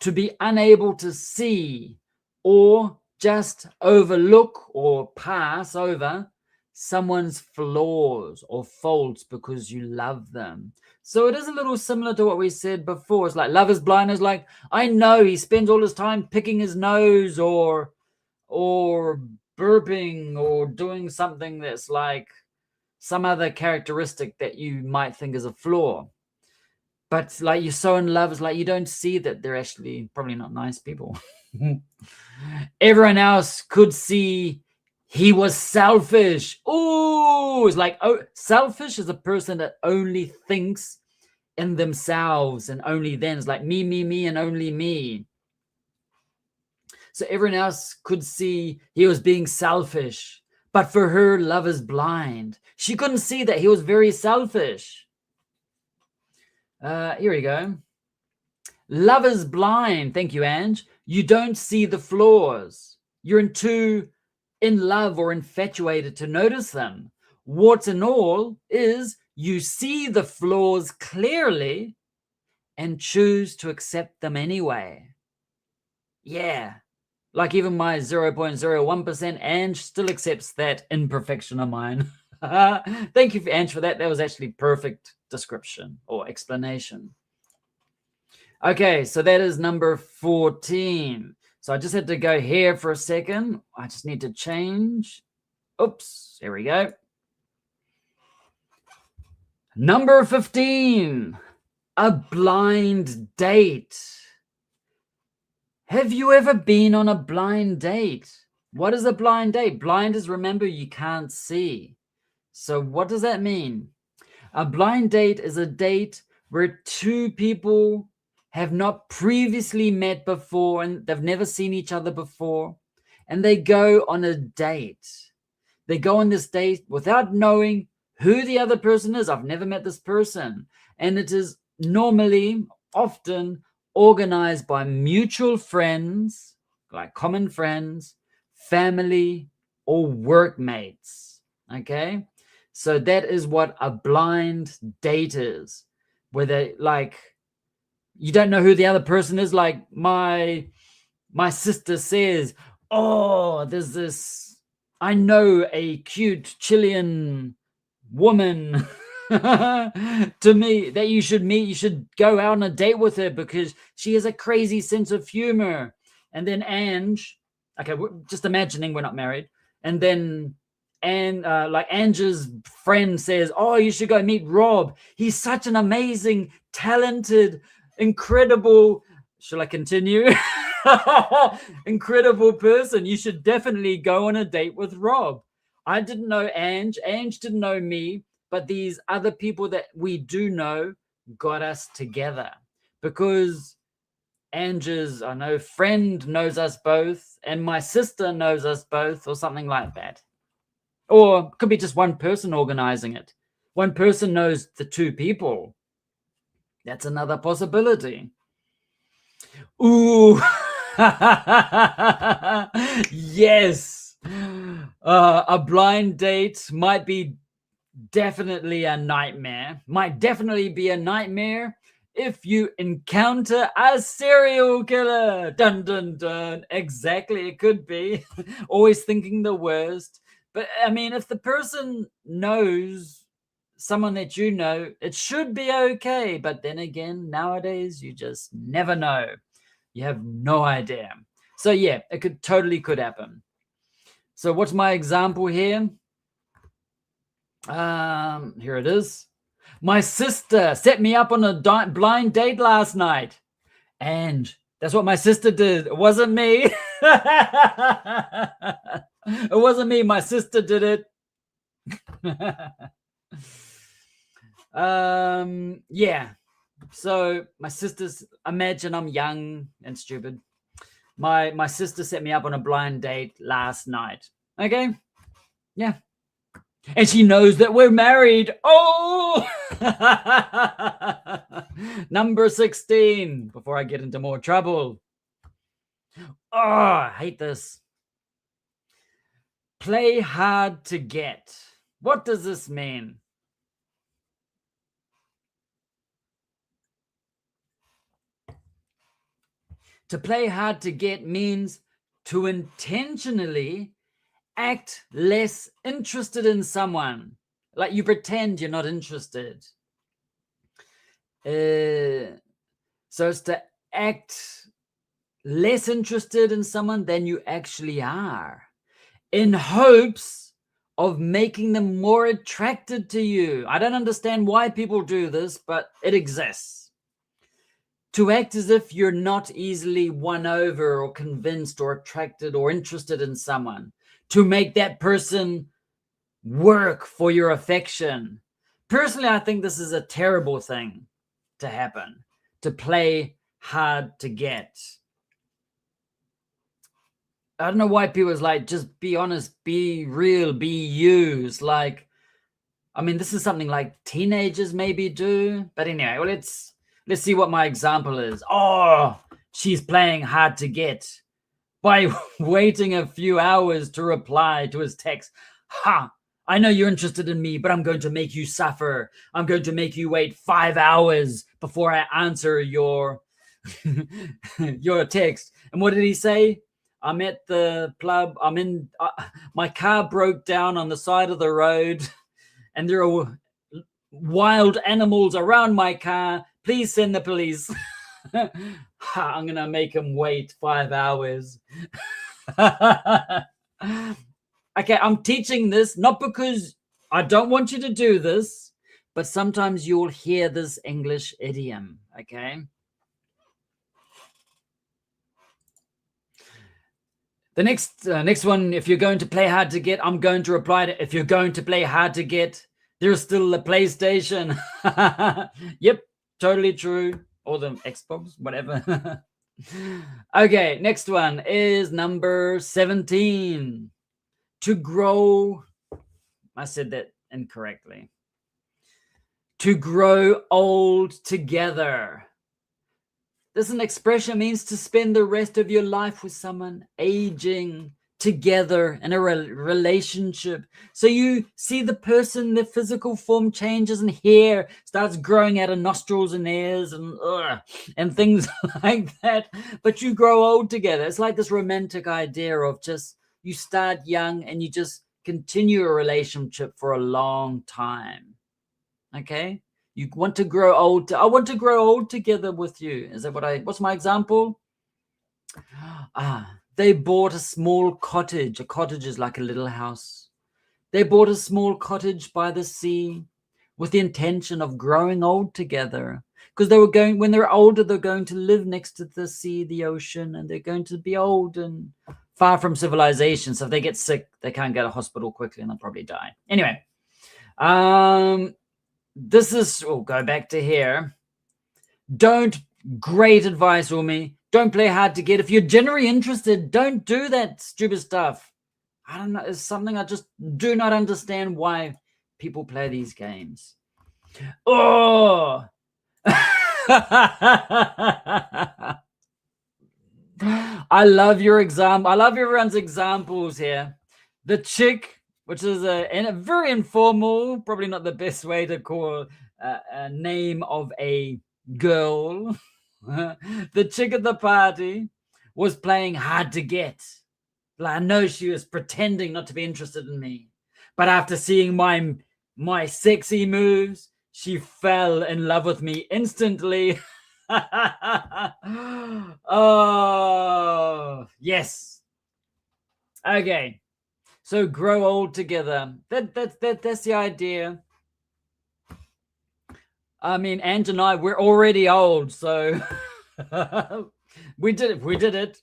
to be unable to see or just overlook or pass over someone's flaws or faults because you love them. So it is a little similar to what we said before. It's like love is blind is like, I know he spends all his time picking his nose or burping or doing something that's like some other characteristic that you might think is a flaw. But like you're so in love, it's like you don't see that they're actually probably not nice people. Everyone else could see he was selfish. Oh, it's like, oh, selfish is a person that only thinks in themselves and only then. It's like me, and only me. So everyone else could see he was being selfish. But for her, love is blind. She couldn't see that he was very selfish. Here we go. Love is blind. Thank you, Ange. You don't see the flaws. You're too in love or infatuated to notice them. Warts and all is you see the flaws clearly and choose to accept them anyway. Yeah. Like even my 0.01% Ange still accepts that imperfection of mine. Thank you, Ange, for that. That was actually perfect description or explanation. Okay, so that is number 14. So I just had to go here for a second. I just need to change. Oops, here we go. Number 15, a blind date. Have you ever been on a blind date? What is a blind date? Blind is, remember, you can't see. So what does that mean? A blind date is a date where two people have not previously met before and they've never seen each other before, and they go on a date. They go on this date without knowing who the other person is. I've never met this person. And it is normally, often, organized by mutual friends, like common friends, family, or workmates. Okay? So that is what a blind date is, where they like, you don't know who the other person is. Like my sister says, oh, there's this, I know a cute Chilean woman to me that you should meet. You should go out on a date with her because she has a crazy sense of humor. And then Ange, okay, just imagining we're not married. And then like Ange's friend says, oh, you should go meet Rob. He's such an amazing, talented, incredible, shall I continue? Incredible person. You should definitely go on a date with Rob. I didn't know Ange didn't know me, but these other people that we do know got us together because Ange's, I know, friend knows us both and my sister knows us both, or something like that. Or it could be just one person organizing it. One person knows the two people. That's another possibility. Ooh. Yes. A blind date might be definitely a nightmare. Might definitely be a nightmare if you encounter a serial killer. Dun, dun, dun. Exactly, it could be. Always thinking the worst. But I mean, if the person knows someone that you know, it should be okay. But then again, nowadays, you just never know. You have no idea. So yeah, it could happen. So what's my example here? Here it is. My sister set me up on a blind date last night. And that's what my sister did. It wasn't me. It wasn't me. My sister did it. Yeah. So my sister's, imagine I'm young and stupid. My sister set me up on a blind date last night. Okay? Yeah. And she knows that we're married. Oh! Number 16, before I get into more trouble. Oh, I hate this. Play hard to get. What does this mean? To play hard to get means to intentionally act less interested in someone. Like you pretend you're not interested. So it's to act less interested in someone than you actually are, in hopes of making them more attracted to you. I don't understand why people do this, but it exists. To act as if you're not easily won over or convinced or attracted or interested in someone. To make that person work for your affection. Personally, I think this is a terrible thing to happen. To play hard to get. I don't know why people is like, just be honest, be real, be you. It's like, I mean, this is something like teenagers maybe do. But anyway, well, let's see what my example is. Oh, she's playing hard to get by waiting a few hours to reply to his text. Ha! I know you're interested in me, but I'm going to make you suffer. I'm going to make you wait 5 hours before I answer your your text. And what did he say? I'm at the club. I'm in. My car broke down on the side of the road, and there are wild animals around my car. Please send the police. I'm gonna make him wait 5 hours. Okay, I'm teaching this not because I don't want you to do this, but sometimes you'll hear this English idiom. Okay. The next one, if you're going to play hard to get, I'm going to reply to, if you're going to play hard to get, there's still the PlayStation. Yep, totally true. Or the Xbox, whatever. Okay, next one is number 17. To grow, I said that incorrectly. To grow old together. This an expression means to spend the rest of your life with someone, aging together in a relationship. So you see the person, their physical form changes and hair starts growing out of nostrils and ears and things like that. But you grow old together. It's like this romantic idea of just you start young and you just continue a relationship for a long time. Okay? You want to grow old. I want to grow old together with you. Is that what's my example? They bought a small cottage. A cottage is like a little house. They bought a small cottage by the sea with the intention of growing old together. Because when they're older, they're going to live next to the sea, the ocean, and they're going to be old and far from civilization. So if they get sick, they can't get a hospital quickly and they'll probably die. Anyway, we'll go back to here. Great advice, Umi. Don't play hard to get. If you're genuinely interested, don't do that stupid stuff. I don't know. It's something I just do not understand why people play these games. Oh! I love your example. I love everyone's examples here. The chick, which is a very informal, probably not the best way to call a name of a girl. The chick at the party was playing hard to get. I know she was pretending not to be interested in me, but after seeing my sexy moves, she fell in love with me instantly. Oh, yes. Okay. So grow old together. That's the idea. I mean, Ange and I, we're already old, so we did it.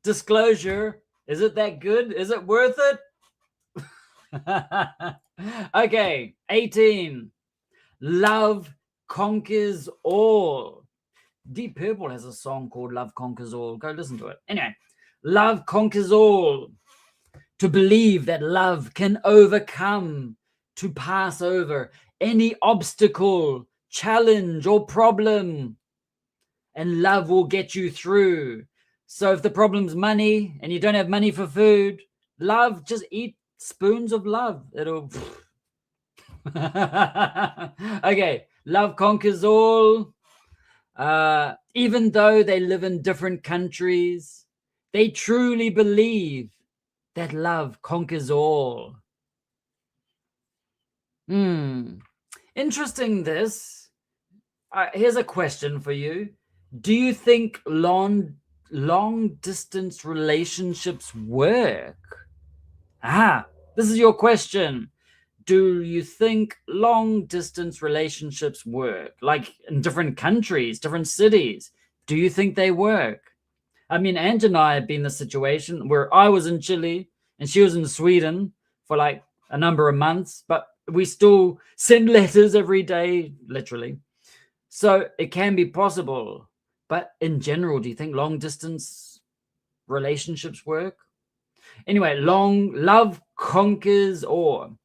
Disclosure. Is it that good? Is it worth it? Okay, 18. Love conquers all. Deep Purple has a song called Love Conquers All. Go listen to it. Anyway, love conquers all. To believe that love can overcome, to pass over any obstacle, challenge, or problem. And love will get you through. So if the problem's money and you don't have money for food, love, just eat spoons of love. It'll... Okay, love conquers all. Even though they live in different countries, they truly believe that love conquers all. Interesting this. Here's a question for you. Do you think long distance relationships work? This is your question. Do you think long distance relationships work? Like in different countries, different cities, do you think they work? I mean, Ange and I have been in a situation where I was in Chile and she was in Sweden for like a number of months, but we still send letters every day, literally. So it can be possible. But in general, do you think long distance relationships work? Anyway, love conquers all.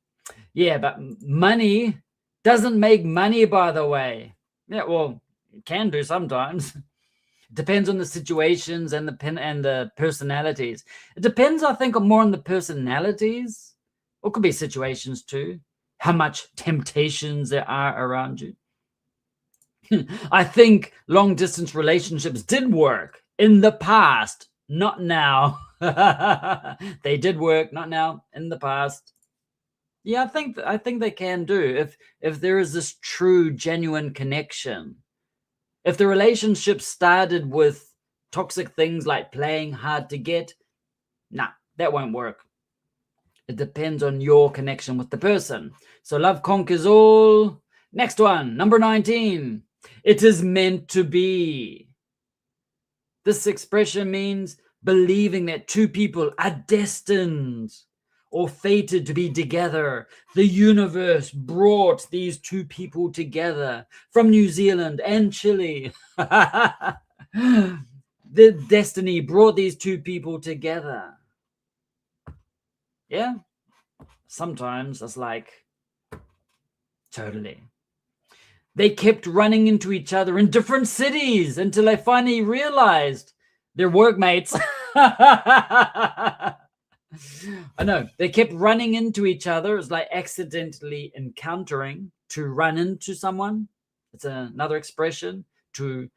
Yeah, but money doesn't make money, by the way. Yeah, well, it can do sometimes. It depends on the situations and the personalities. It depends, I think, more on the personalities. Or it could be situations too. How much temptations there are around you. I think long distance relationships did work in the past, not now. They did work, not now, in the past. Yeah, I think they can do if there is this true, genuine connection. If the relationship started with toxic things like playing hard to get, that won't work. It depends on your connection with the person. So love conquers all. Next one, number 19. It is meant to be. This expression means believing that two people are destined or fated to be together. The universe brought these two people together from New Zealand and Chile. The destiny brought these two people together. Yeah? Sometimes it's like, totally. They kept running into each other in different cities until they finally realized they're workmates. I know. They kept running into each other. It's like accidentally encountering, to run into someone. It's another expression, to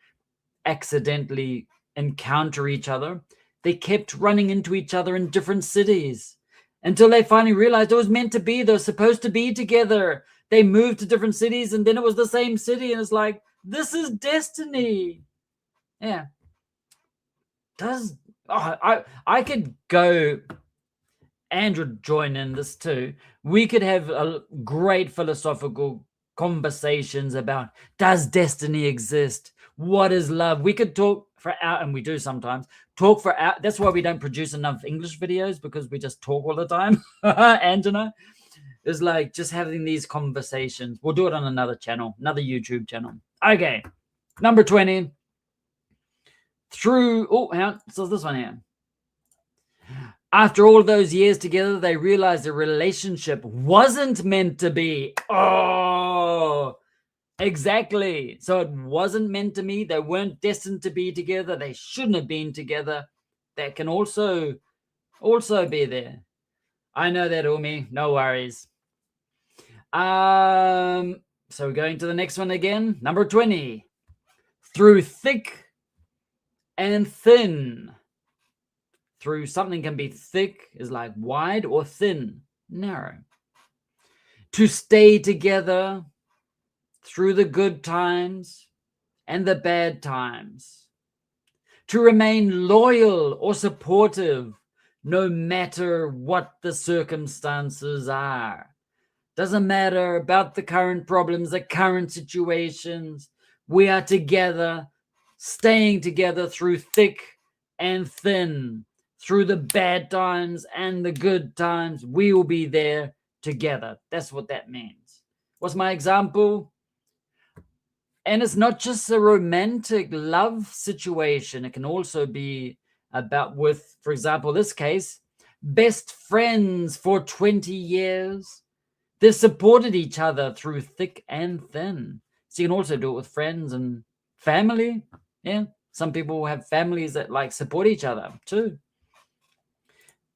accidentally encounter each other. They kept running into each other in different cities until they finally realized it was meant to be. They're supposed to be together. They moved to different cities and then it was the same city. And it's like, this is destiny. Yeah. I could go, Andrew join in this too. We could have a great philosophical conversations about, does destiny exist? What is love? We could talk for hours, and we do sometimes talk for hours. That's why we don't produce enough English videos, because we just talk all the time. Angela is like just having these conversations. We'll do it on another channel, another YouTube channel. Okay, number 20. So this one here. After all those years together, they realized the relationship wasn't meant to be. Oh, exactly. So it wasn't meant to be. They weren't destined to be together. They shouldn't have been together. That can also be there. I know that, Umi. No worries. So we're going to the next one again. Number 20. Through thick and thin. Through something can be thick, is like wide, or thin, narrow. To stay together through the good times and the bad times. To remain loyal or supportive no matter what the circumstances are. Doesn't matter about the current problems, the current situations. We are together, staying together through thick and thin. Through the bad times and the good times, we will be there together. That's what that means. What's my example? And it's not just a romantic love situation. It can also be about with, for example, this case, best friends for 20 years. They've supported each other through thick and thin. So you can also do it with friends and family. Yeah. Some people have families that like support each other too.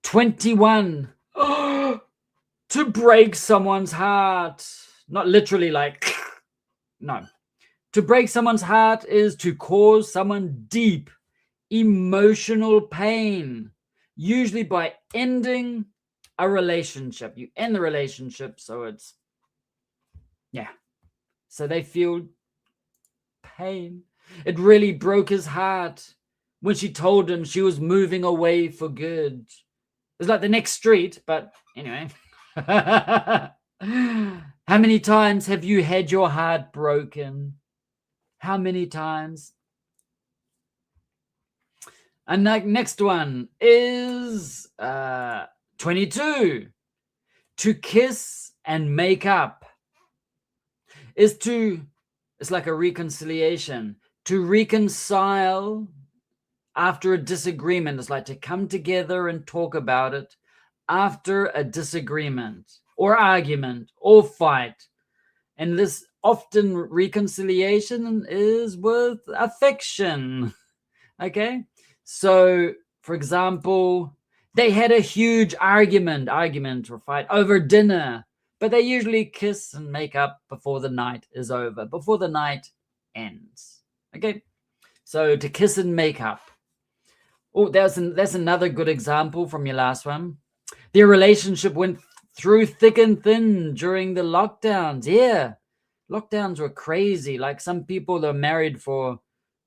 21. To break someone's heart. Not literally like, no. To break someone's heart is to cause someone deep emotional pain, usually by ending a relationship. You end the relationship, so it's, yeah. So they feel pain. It really broke his heart when she told him she was moving away for good. It's like the next street, but anyway. How many times have you had your heart broken? How many times? And the next one is 22. To kiss and make up is it's like a reconciliation. To reconcile after a disagreement is like to come together and talk about it after a disagreement or argument or fight. And this often reconciliation is with affection. Okay? So, for example, they had a huge argument or fight over dinner, but they usually kiss and make up before the night is over, before the night ends. Okay? So, to kiss and make up. Oh, that's another good example from your last one. Their relationship went through thick and thin during the lockdowns. Yeah, lockdowns were crazy. Like some people are married for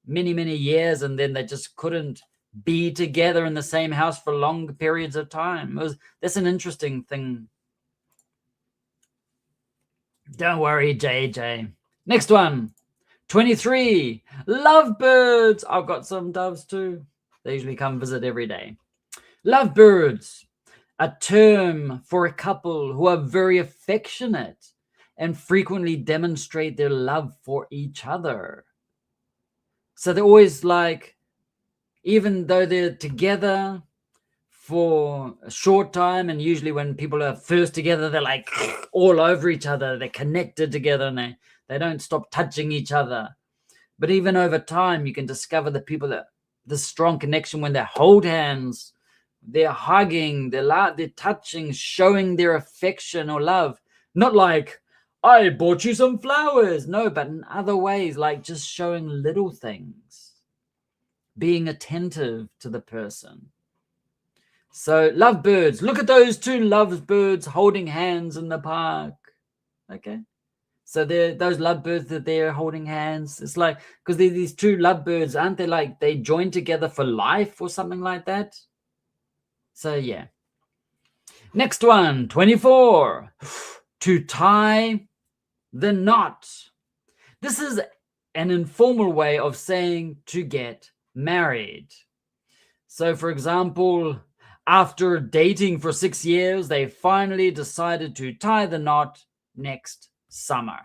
many, many years and then they just couldn't be together in the same house for long periods of time. That's an interesting thing. Don't worry, JJ. Next one, 23. Lovebirds. I've got some doves too. They usually come visit every day. Lovebirds, a term for a couple who are very affectionate and frequently demonstrate their love for each other. So they're always like, even though they're together for a short time, and usually when people are first together, they're like all over each other. They're connected together and they don't stop touching each other. But even over time, you can discover the people that the strong connection when they hold hands, they're hugging, they're touching, showing their affection or love. Not like, I bought you some flowers. No, but in other ways, like just showing little things, being attentive to the person. So lovebirds, look at those two lovebirds holding hands in the park. Okay. So those lovebirds that they're holding hands. It's like, because these two lovebirds, aren't they like they join together for life or something like that? So yeah. Next one, 24. To tie the knot. This is an informal way of saying to get married. So for example, after dating for 6 years, they finally decided to tie the knot next summer.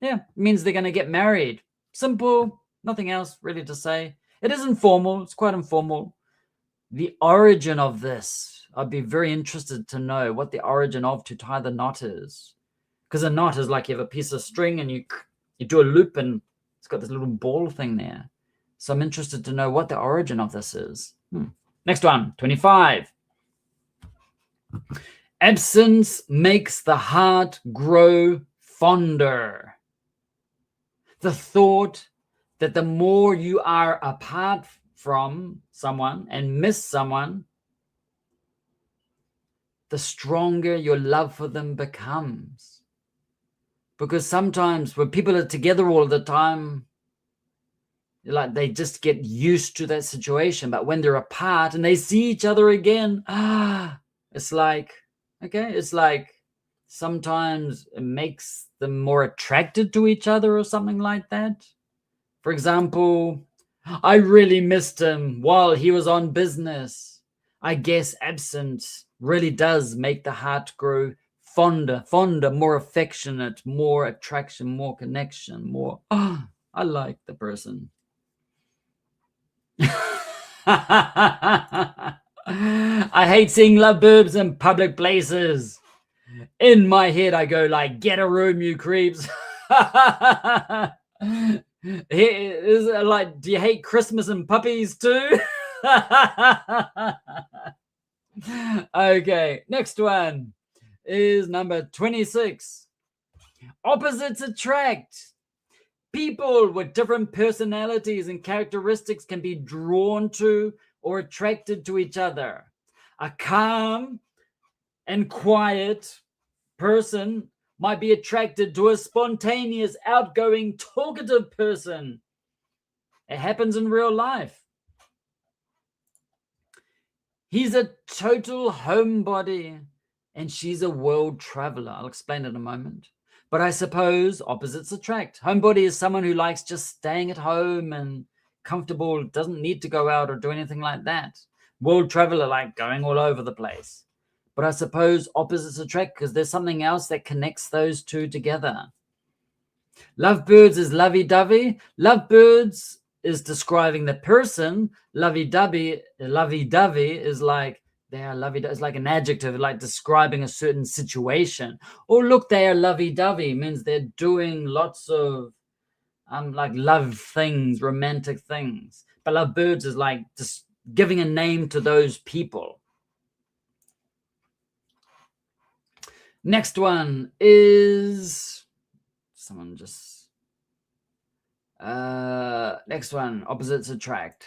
Yeah, it means they're going to get married. Simple, nothing else really to say. It is informal, it's quite informal. The origin of this, I'd be very interested to know what the origin of to tie the knot is. Because a knot is like you have a piece of string and you do a loop and it's got this little ball thing there. So I'm interested to know what the origin of this is. Next one, 25. Absence makes the heart grow fonder. The thought that the more you are apart from someone and miss someone, the stronger your love for them becomes. Because sometimes when people are together all the time, like they just get used to that situation. But when they're apart and they see each other again, it's like, okay, it's like sometimes it makes them more attracted to each other or something like that. For example, I really missed him while he was on business. I guess absence really does make the heart grow fonder, more affectionate, more attraction, more connection, more. I like the person. I hate seeing lovebirds in public places. In my head, I go like, get a room, you creeps. Is it like, do you hate Christmas and puppies too? Okay, next one is number 26. Opposites attract. People with different personalities and characteristics can be drawn to or attracted to each other. A calm and quiet person might be attracted to a spontaneous, outgoing, talkative person. It happens in real life. He's a total homebody and she's a world traveler. I'll explain in a moment. But I suppose opposites attract. Homebody is someone who likes just staying at home and comfortable, doesn't need to go out or do anything like that. World traveler, like going all over the place. But I suppose opposites attract because there's something else that connects those two together. Lovebirds is lovey-dovey. Lovebirds is describing the person. Lovey-dovey is like they are lovey-dovey. It's like an adjective, like describing a certain situation. Or look, they are lovey-dovey means they're doing lots of like love things, romantic things. But lovebirds is like just giving a name to those people. Next one is someone just next one, opposites attract.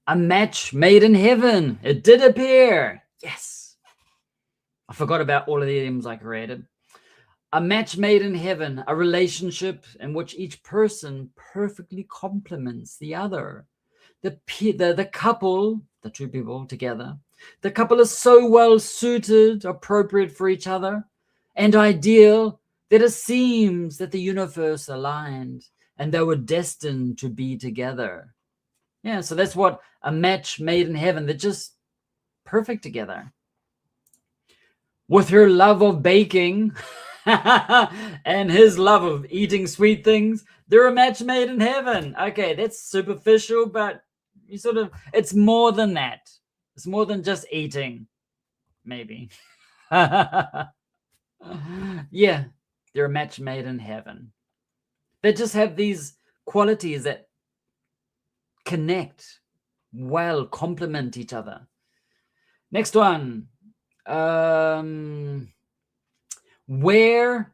A match made in heaven. It did appear. Yes. I forgot about all of the idioms I created. A match made in heaven, a relationship in which each person perfectly complements the other. The couple, the two people together, the couple is so well suited, appropriate for each other, and ideal that it seems that the universe aligned and they were destined to be together. Yeah, so that's what a match made in heaven. They're just perfect together. With her love of baking and his love of eating sweet things, they're a match made in heaven. Okay, that's superficial, but you sort of, it's more than that. It's more than just eating, maybe. Yeah, they're a match made in heaven. They just have these qualities that connect well, complement each other. Next one. Wear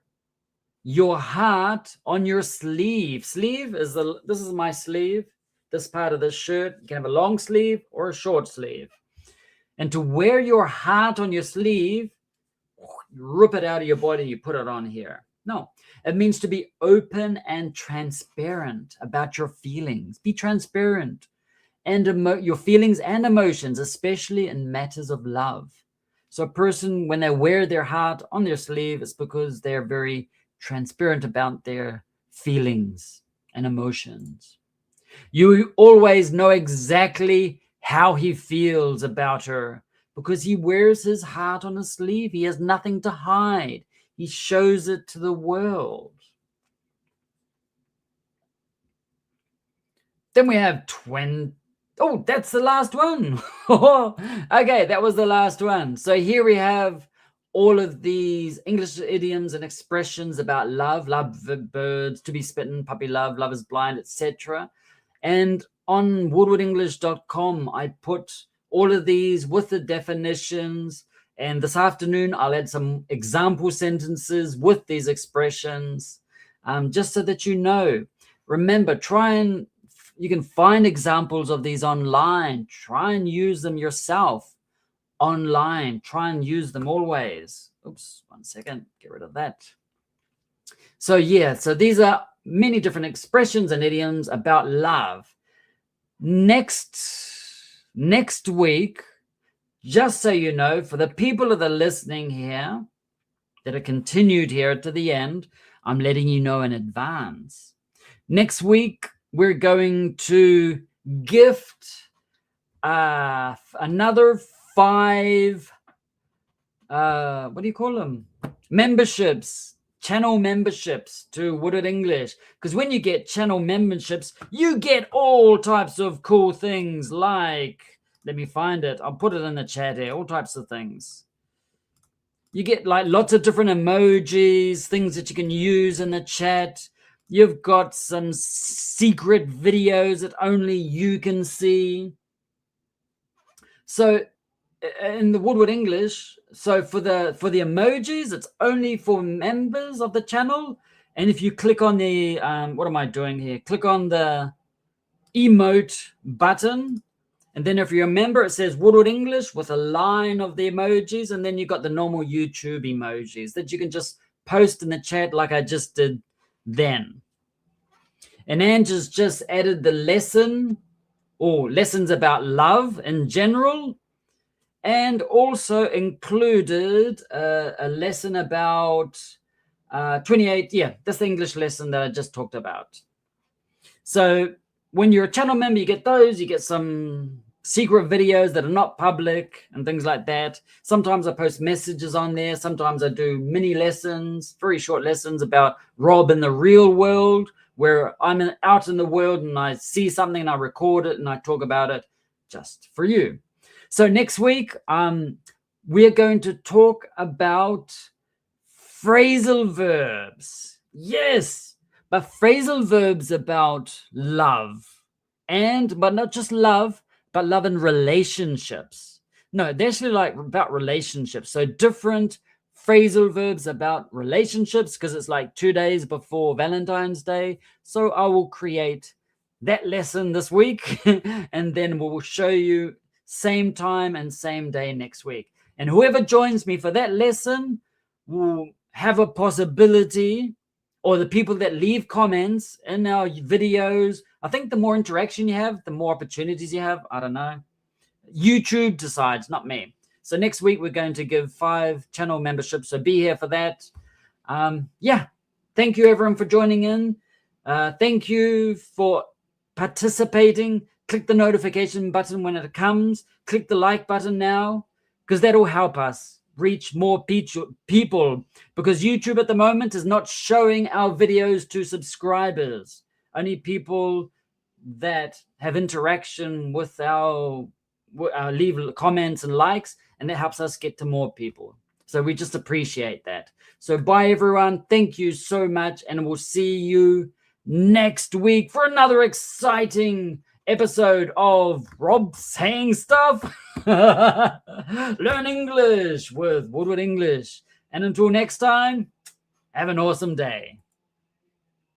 your heart on your sleeve. Sleeve is this is my sleeve. This part of the shirt. You can have a long sleeve or a short sleeve. And to wear your heart on your sleeve, you rip it out of your body, you put it on here. No, it means to be open and transparent about your feelings. Be transparent and your feelings and emotions, especially in matters of love. So a person, when they wear their heart on their sleeve, it's because they're very transparent about their feelings and emotions. You always know exactly how he feels about her because he wears his heart on his sleeve. He has nothing to hide. He shows it to the world. Then we have Oh, that's the last one. Okay, that was the last one. So here we have all of these English idioms and expressions about love, lovebirds, to be smitten, puppy love, love is blind, etc. And on woodwardenglish.com, I put all of these with the definitions. And this afternoon, I'll add some example sentences with these expressions, just so that you know. Remember, you can find examples of these online. Try and use them yourself online. Try and use them always. Oops, 1 second. Get rid of that. So yeah, so these are many different expressions and idioms about love. Next week, just so you know, for the people that are listening here, that are continued here to the end, I'm letting you know in advance. Next week, we're going to gift another 5, what do you call them? Memberships channel memberships to Woodward English, because when you get channel memberships, you get all types of cool things like, let me find it, I'll put it in the chat here, all types of things. You get like lots of different emojis, things that you can use in the chat. You've got some secret videos that only you can see. So in the Woodward English, so for the emojis, it's only for members of the channel. And if you click on the what am I doing here? Click on the emote button, and then if you're a member, it says Woodward English with a line of the emojis, and then you've got the normal YouTube emojis that you can just post in the chat like I just did then. And Angie's just added the lesson, or lessons about love in general, and also included a lesson about 28. Yeah, that's the English lesson that I just talked about. So when you're a channel member, you get those. You get some secret videos that are not public and things like that. Sometimes I post messages on there. Sometimes I do mini lessons, very short lessons about Rob in the real world, where I'm out in the world and I see something and I record it and I talk about it just for you. So next week, we're going to talk about phrasal verbs. Yes, but phrasal verbs about love. But not just love, but love in relationships. No, they're actually like about relationships. So different phrasal verbs about relationships, because it's like 2 days before Valentine's Day. So I will create that lesson this week and then we'll show you same time and same day next week. And whoever joins me for that lesson will have a possibility, or the people that leave comments in our videos, I think the more interaction you have, the more opportunities you have. I don't know. YouTube decides, not me. So next week, we're going to give 5 channel memberships. So be here for that. Yeah. Thank you, everyone, for joining in. Thank you for participating. Click the notification button when it comes. Click the like button now, because that'll help us reach more people, because YouTube at the moment is not showing our videos to subscribers. Only people that have interaction with our leave comments and likes, and that helps us get to more people. So we just appreciate that. So bye, everyone. Thank you so much, and we'll see you next week for another exciting episode of Rob Saying Stuff. Learn English with Woodward English. And until next time, have an awesome day.